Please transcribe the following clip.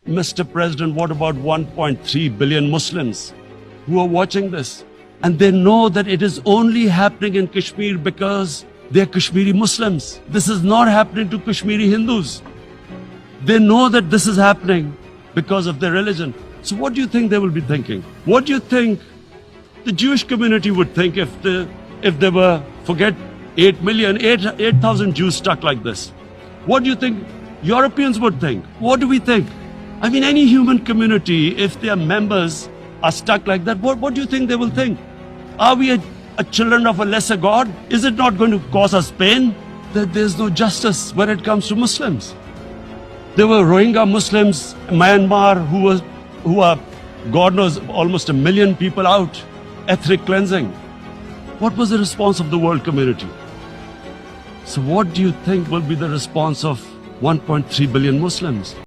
Mr. President, what about 1.3 billion Muslims who are watching this? And they know that it is only happening in Kashmir because they're Kashmiri Muslims. This is not happening to Kashmiri Hindus. They know that this is happening because of their religion. So what do you think they will be thinking? What do you think the Jewish community would think if they were, forget 8,000 Jews stuck like this? What do you think Europeans would think? What do we think? I mean, any human community, if their members are stuck like that, what do you think they will think? Are we a children of a lesser God? Is it not going to cause us pain? That there's no justice when it comes to Muslims. There were Rohingya Muslims in Myanmar who are, God knows, almost 1 million people out, ethnic cleansing. What was the response of the world community? So what do you think will be the response of 1.3 billion Muslims?